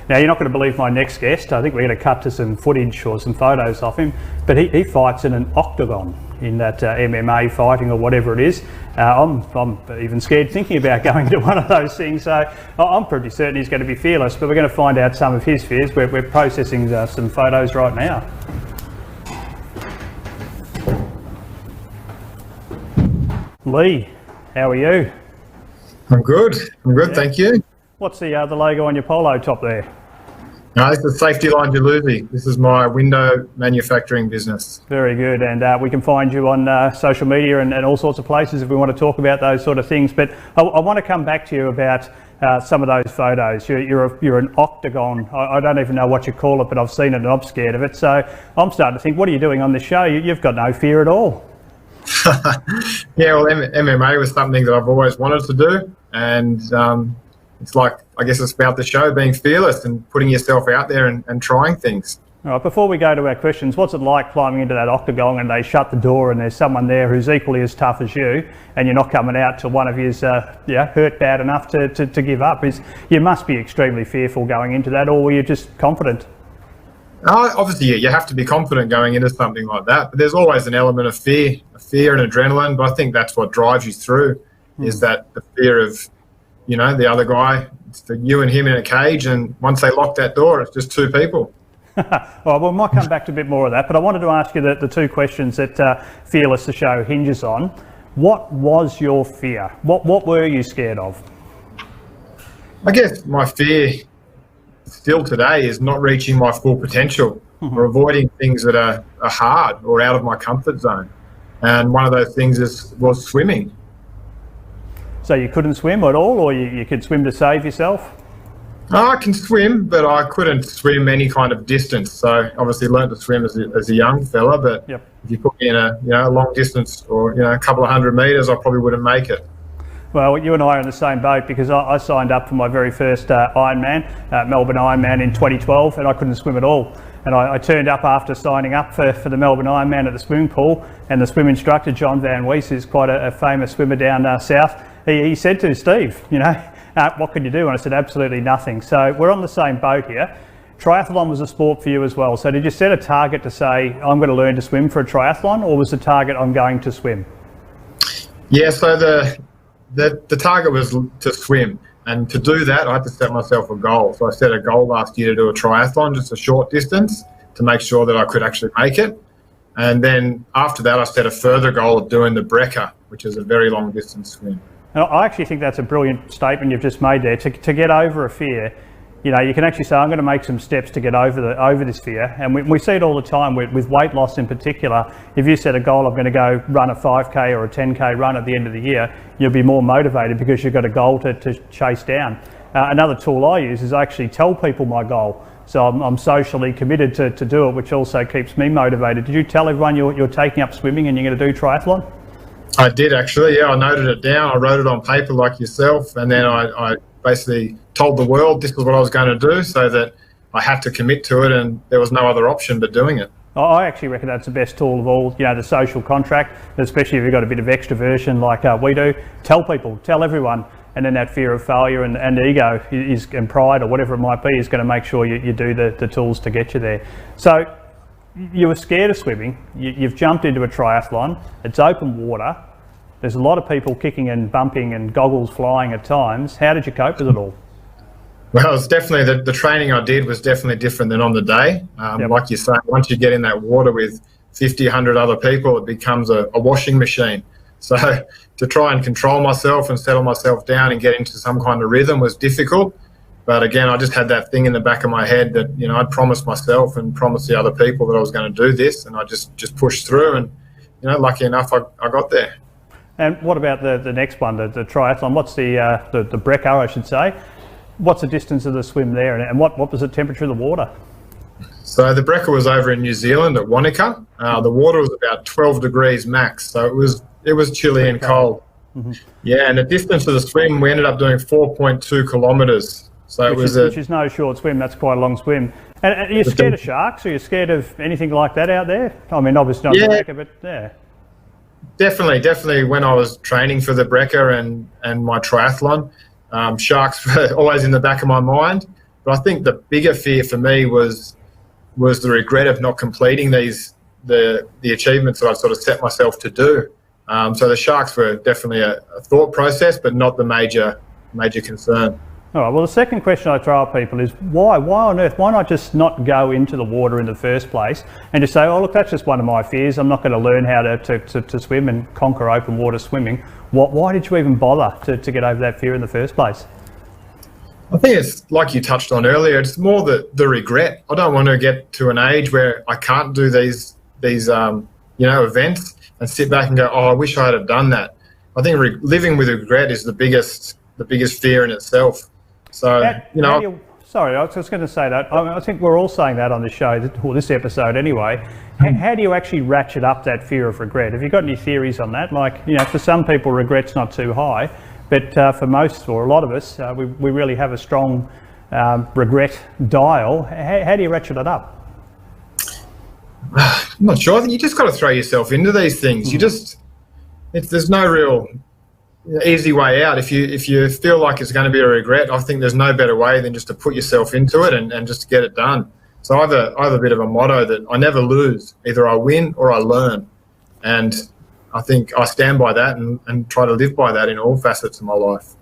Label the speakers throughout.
Speaker 1: Now, you're not going to believe my next guest. I think we're going to cut to some footage or some photos of him, but he fights in an octagon in that MMA fighting or whatever it is. I'm even scared thinking about going to one of those things, so I'm pretty certain he's going to be fearless, but we're going to find out some of his fears. We're processing some photos right now. Leigh, how are you?
Speaker 2: I'm good, thank you.
Speaker 1: What's the logo on your polo top there?
Speaker 2: This is Safetyline Jalousie. This is my window manufacturing business.
Speaker 1: Very good, and we can find you on social media and all sorts of places if we want to talk about those sort of things. But I want to come back to you about some of those photos. You're an octagon. I don't even know what you call it, but I've seen it and I'm scared of it. So I'm starting to think, what are you doing on this show? You've got no fear at all.
Speaker 2: Yeah, well, MMA was something that I've always wanted to do, and it's like, I guess it's about the show, being fearless and putting yourself out there and trying things.
Speaker 1: All right, before we go to our questions, what's it like climbing into that octagon and they shut the door and there's someone there who's equally as tough as you, and you're not coming out till one of you's hurt bad enough to give up? You must be extremely fearful going into that, or were you just confident?
Speaker 2: Obviously, you have to be confident going into something like that, but there's always an element of fear and adrenaline. But I think that's what drives you through, is that the fear of, the other guy. It's for you and him in a cage, and once they lock that door, it's just two people.
Speaker 1: Well, we might come back to a bit more of that, but I wanted to ask you the two questions that Fearless, the show, hinges on. What was your fear? What were you scared of?
Speaker 2: I guess my fear still today is not reaching my full potential, or avoiding things that are hard or out of my comfort zone. And one of those things was swimming.
Speaker 1: So you couldn't swim at all, or you could swim to save yourself?
Speaker 2: I can swim, but I couldn't swim any kind of distance. So obviously learned to swim as a young fella, but
Speaker 1: Yep.
Speaker 2: If you put me in a long distance or a couple of 100 metres, I probably wouldn't make it.
Speaker 1: Well, you and I are in the same boat, because I signed up for my very first Ironman, Melbourne Ironman in 2012, and I couldn't swim at all. And I turned up after signing up for the Melbourne Ironman at the swimming pool, and the swim instructor, John Van Wees, is quite a famous swimmer down south. He said to Steve, what can you do? And I said, absolutely nothing. So we're on the same boat here. Triathlon was a sport for you as well. So did you set a target to say, I'm going to learn to swim for a triathlon, or was the target, I'm going to swim?
Speaker 2: Yeah, so the target was to swim. And to do that, I had to set myself a goal. So I set a goal last year to do a triathlon, just a short distance, to make sure that I could actually make it. And then after that, I set a further goal of doing the Brecker, which is a very long distance swim.
Speaker 1: And I actually think that's a brilliant statement you've just made there. To get over a fear, you can actually say, I'm going to make some steps to get over this fear. And we see it all the time with weight loss in particular. If you set a goal, I'm going to go run a 5K or a 10K run at the end of the year, you'll be more motivated because you've got a goal to chase down. Another tool I use is I actually tell people my goal. So I'm socially committed to do it, which also keeps me motivated. Did you tell everyone you're taking up swimming and you're going to do triathlon?
Speaker 2: I did, actually. Yeah, I noted it down. I wrote it on paper like yourself, and then I basically told the world this is what I was going to do, so that I had to commit to it, and there was no other option but doing it.
Speaker 1: I actually reckon that's the best tool of all, the social contract, especially if you've got a bit of extroversion like we do. Tell people, tell everyone, and then that fear of failure and ego and pride or whatever it might be is going to make sure you do the tools to get you there. So you were scared of swimming, you've jumped into a triathlon, it's open water, there's a lot of people kicking and bumping and goggles flying at times. How did you cope with it all?
Speaker 2: Well, it's definitely, the training I did was definitely different than on the day.
Speaker 1: Yep.
Speaker 2: Like you say, once you get in that water with 50, 100 other people, it becomes a washing machine. So to try and control myself and settle myself down and get into some kind of rhythm was difficult. But again, I just had that thing in the back of my head that, I'd promised myself and promised the other people that I was going to do this, and I just pushed through, and, lucky enough, I got there.
Speaker 1: And what about the next one, the triathlon? What's the Brecker, I should say? What's the distance of the swim there, and what was the temperature of the water?
Speaker 2: So the Brecker was over in New Zealand at Wanaka. The water was about 12 degrees max, so it was chilly and cold. Mm-hmm. Yeah, and the distance of the swim, we ended up doing 4.2 kilometres. So which
Speaker 1: is no short swim. That's quite a long swim. And are you scared of sharks? Are you scared of anything like that out there? I mean, obviously not the Brecker, but yeah.
Speaker 2: Definitely. When I was training for the Brecker and my triathlon, sharks were always in the back of my mind. But I think the bigger fear for me was the regret of not completing the achievements that I've sort of set myself to do. So the sharks were definitely a thought process, but not the major concern.
Speaker 1: All right, well, the second question I throw at people is why on earth, why not just not go into the water in the first place and just say, oh, look, that's just one of my fears. I'm not going to learn how to swim and conquer open water swimming. Why did you even bother to get over that fear in the first place?
Speaker 2: I think it's like you touched on earlier, it's more the regret. I don't want to get to an age where I can't do these events and sit back and go, oh, I wish I had have done that. I think living with regret is the biggest fear in itself. So,
Speaker 1: sorry, I was just going to say that. I think we're all saying that on the show, or this episode anyway. How do you actually ratchet up that fear of regret? Have you got any theories on that? Like, for some people, regret's not too high, but for most, or a lot of us, we really have a strong regret dial. How do you ratchet it up?
Speaker 2: I'm not sure. I think you just got to throw yourself into these things. There's no real easy way out. If you feel like it's going to be a regret, I think there's no better way than just to put yourself into it and just get it done. So I have a bit of a motto that I never lose. Either I win or I learn. And I think I stand by that and try to live by that in all facets of my life.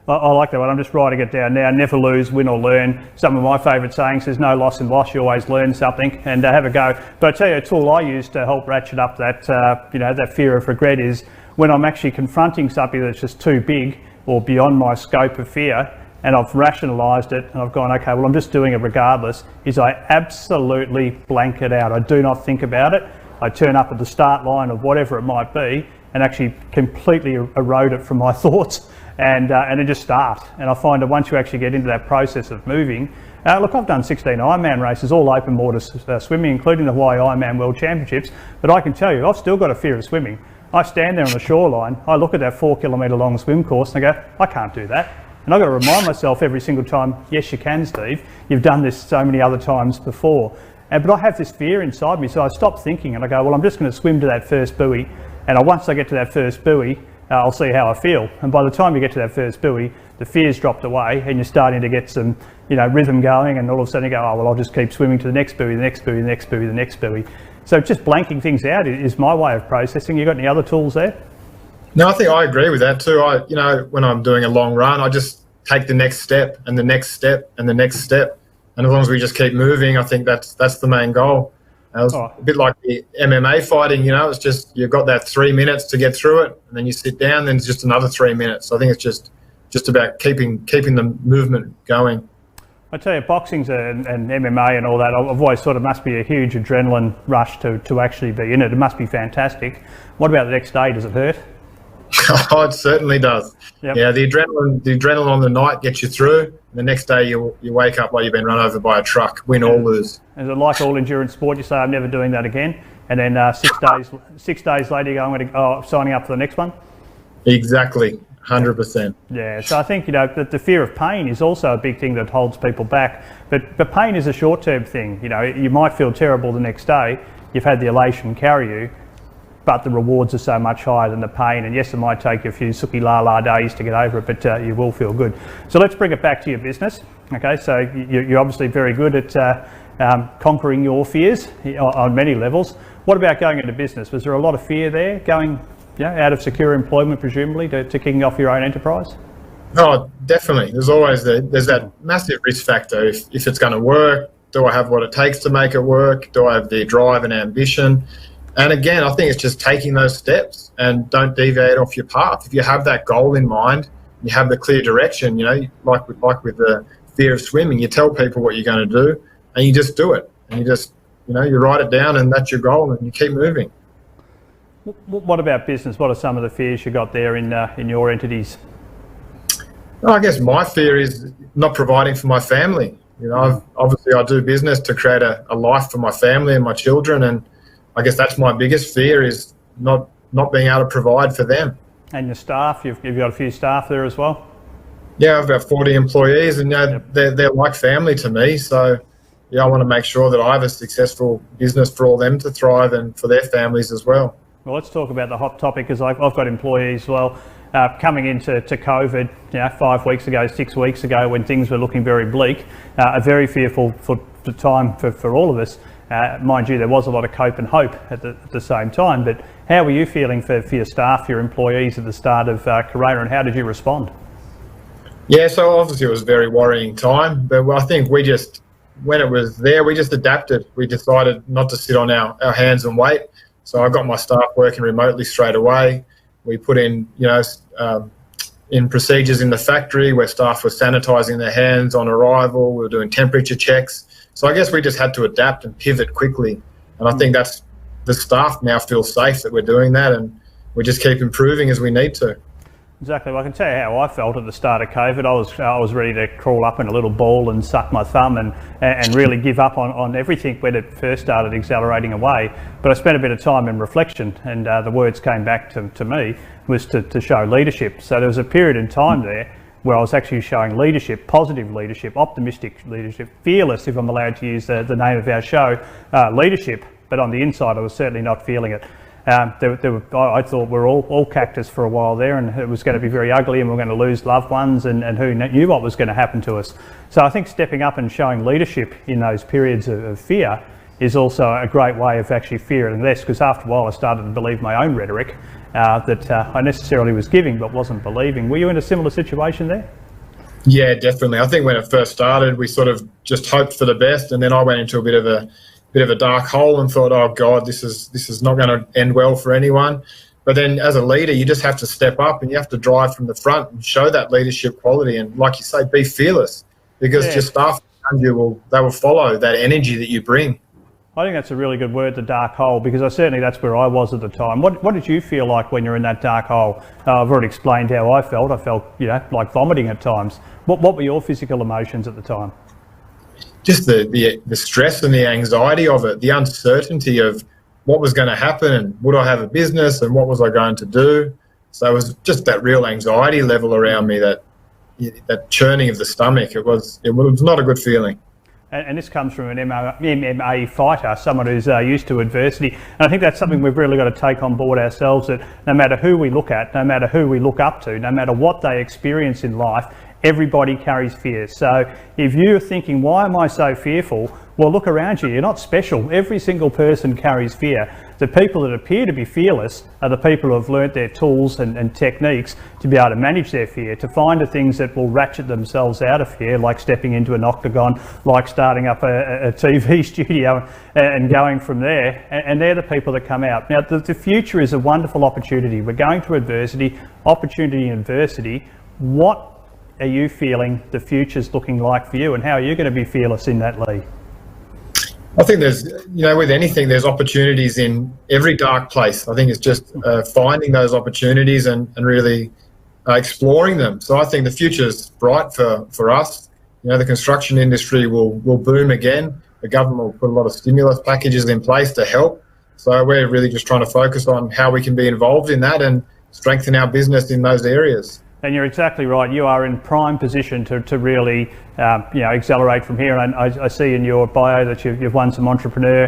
Speaker 1: I like that one. I'm just writing it down now. Never lose, win or learn. Some of my favourite sayings, there's no loss in loss. You always learn something, and have a go. But I tell you, a tool I use to help ratchet up that fear of regret is when I'm actually confronting something that's just too big or beyond my scope of fear, and I've rationalised it and I've gone, okay, well, I'm just doing it regardless, is I absolutely blank it out. I do not think about it. I turn up at the start line of whatever it might be and actually completely erode it from my thoughts and then just start. And I find that once you actually get into that process of moving, look, I've done 16 Ironman races, all open water swimming, including the Hawaii Ironman World Championships, but I can tell you, I've still got a fear of swimming. I stand there on the shoreline, I look at that 4 kilometre long swim course and I go, I can't do that. And I've got to remind myself every single time, yes, you can, Steve. You've done this so many other times before. But I have this fear inside me, so I stop thinking and I go, well, I'm just going to swim to that first buoy. And once I get to that first buoy, I'll see how I feel. And by the time you get to that first buoy, the fear's dropped away and you're starting to get some, rhythm going, and all of a sudden you go, oh, well, I'll just keep swimming to the next buoy, the next buoy, the next buoy, the next buoy. So just blanking things out is my way of processing. You got any other tools there?
Speaker 2: No, I think I agree with that too. When I'm doing a long run, I just take the next step and the next step and the next step. And as long as we just keep moving, I think that's the main goal. It's a bit like the MMA fighting, it's just you've got that 3 minutes to get through it, and then you sit down, then it's just another 3 minutes. So I think it's just about keeping the movement going.
Speaker 1: I tell you, boxing and MMA and all that, I've always thought it must be a huge adrenaline rush to actually be in it. It must be fantastic. What about the next day? Does it hurt?
Speaker 2: Oh, it certainly does. Yep. Yeah, the adrenaline on the night gets you through. The next day you wake up like you've been run over by a truck, win or lose. Is it like all endurance sport? You say, I'm never doing that again, and then 6 days later you go, I'm signing up for the next one? Exactly. 100%. Yeah, so I think that the fear of pain is also a big thing that holds people back. But pain is a short-term thing. You might feel terrible the next day. You've had the elation carry you, but the rewards are so much higher than the pain. And yes, it might take you a few sookie la la days to get over it, but you will feel good. So let's bring it back to your business. Okay, so you're obviously very good at conquering your fears on many levels. What about going into business? Was there a lot of fear there going? Out of secure employment, presumably, to kicking off your own enterprise? Oh, definitely. There's always there's that massive risk factor. If it's going to work, do I have what it takes to make it work? Do I have the drive and ambition? And again, I think it's just taking those steps and don't deviate off your path. If you have that goal in mind, you have the clear direction, like with the fear of swimming, you tell people what you're going to do and you just do it. And you just, you write it down and that's your goal and you keep moving. What about business? What are some of the fears you got there in your entities? Well, I guess my fear is not providing for my family. Obviously I do business to create a life for my family and my children, and I guess that's my biggest fear is not being able to provide for them. And your staff, you've got a few staff there as well? Yeah, I've got 40 employees, and they're like family to me. So I want to make sure that I have a successful business for all them to thrive and for their families as well. Well, let's talk about the hot topic, because I've got employees as well.
Speaker 1: coming into COVID, 5 weeks ago, 6 weeks ago, when things were looking very bleak, a very fearful for the time for all of us. Mind you, there was a lot of cope and hope at the same time, but how were you feeling for your staff, your employees at the start of Corona, and how did you respond?
Speaker 2: Yeah, so obviously it was a very worrying time, but I think when it was there, we just adapted. We decided not to sit on our hands and wait. So I got my staff working remotely straight away. We put in, in procedures in the factory where staff were sanitising their hands on arrival. We were doing temperature checks. So I guess we just had to adapt and pivot quickly. And I think that's the staff now feel safe that we're doing that, and we just keep improving as we need to.
Speaker 1: Exactly. Well, I can tell you how I felt at the start of COVID. I was ready to crawl up in a little ball and suck my thumb and really give up on everything when it first started accelerating away. But I spent a bit of time in reflection, and the words came back to me was to show leadership. So there was a period in time there where I was actually showing leadership, positive leadership, optimistic leadership, fearless, if I'm allowed to use the name of our show, leadership. But on the inside, I was certainly not feeling it. I thought we were all cactus for a while there, and it was going to be very ugly, and we we're going to lose loved ones, and who knew what was going to happen to us. So I think stepping up and showing leadership in those periods of fear is also a great way of actually fearing less, because after a while I started to believe my own rhetoric that I necessarily was giving but wasn't believing. Were you in a similar situation there?
Speaker 2: Yeah, definitely. I think when it first started, we sort of just hoped for the best, and then I went into a bit of a dark hole and thought, oh God, this is not going to end well for anyone. But then as a leader, you just have to step up and you have to drive from the front and show that leadership quality. And like you say, be fearless, because your staff around you they will follow that energy that you bring.
Speaker 1: I think that's a really good word, the dark hole, because certainly that's where I was at the time. What did you feel like when you're in that dark hole? I've already explained how I felt. I felt, like vomiting at times. What were your physical emotions at the time?
Speaker 2: Just the stress and the anxiety of it, the uncertainty of what was going to happen, and would I have a business, and what was I going to do? So it was just that real anxiety level around me, that churning of the stomach. It was not a good feeling.
Speaker 1: And this comes from an MMA fighter, someone who's used to adversity. And I think that's something we've really got to take on board ourselves, that no matter who we look at, no matter who we look up to, no matter what they experience in life, everybody carries fears. So if you're thinking, why am I so fearful? Well, look around you. You're not special. Every single person carries fear. The people that appear to be fearless are the people who have learnt their tools and techniques to be able to manage their fear, to find the things that will ratchet themselves out of fear, like stepping into an octagon, like starting up a TV studio and going from there. And they're the people that come out. Now, the future is a wonderful opportunity. We're going through adversity, opportunity and adversity. What are you feeling the future's looking like for you, and how are you going to be fearless in that, Leigh?
Speaker 2: I think there's, with anything, there's opportunities in every dark place. I think it's just finding those opportunities and really exploring them. So I think the future's bright for us. The construction industry will boom again. The government will put a lot of stimulus packages in place to help. So we're really just trying to focus on how we can be involved in that and strengthen our business in those areas.
Speaker 1: And you're exactly right. You are in prime position to really, accelerate from here. And I see in your bio that you've won some entrepreneur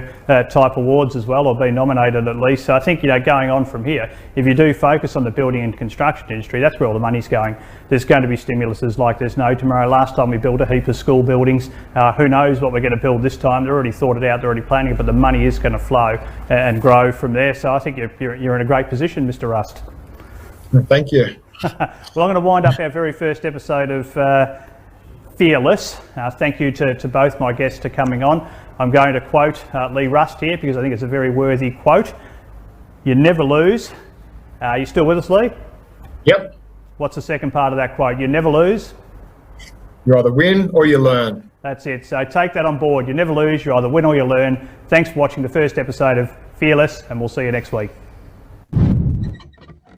Speaker 1: type awards as well, or been nominated at least. So I think, going on from here, if you do focus on the building and construction industry, that's where all the money's going. There's going to be stimuluses like there's no tomorrow. Last time we built a heap of school buildings. Who knows what we're going to build this time? They've already thought it out, they're already planning it, but the money is going to flow and grow from there. So I think you're in a great position, Mr. Rust.
Speaker 2: Thank you.
Speaker 1: Well, I'm going to wind up our very first episode of Fearless. Thank you to both my guests for coming on. I'm going to quote Leigh Rust here because I think it's a very worthy quote. You never lose. Are you still with us, Leigh?
Speaker 2: Yep.
Speaker 1: What's the second part of that quote? You never lose.
Speaker 2: You either win or you learn.
Speaker 1: That's it. So take that on board. You never lose. You either win or you learn. Thanks for watching the first episode of Fearless, and we'll see you next week.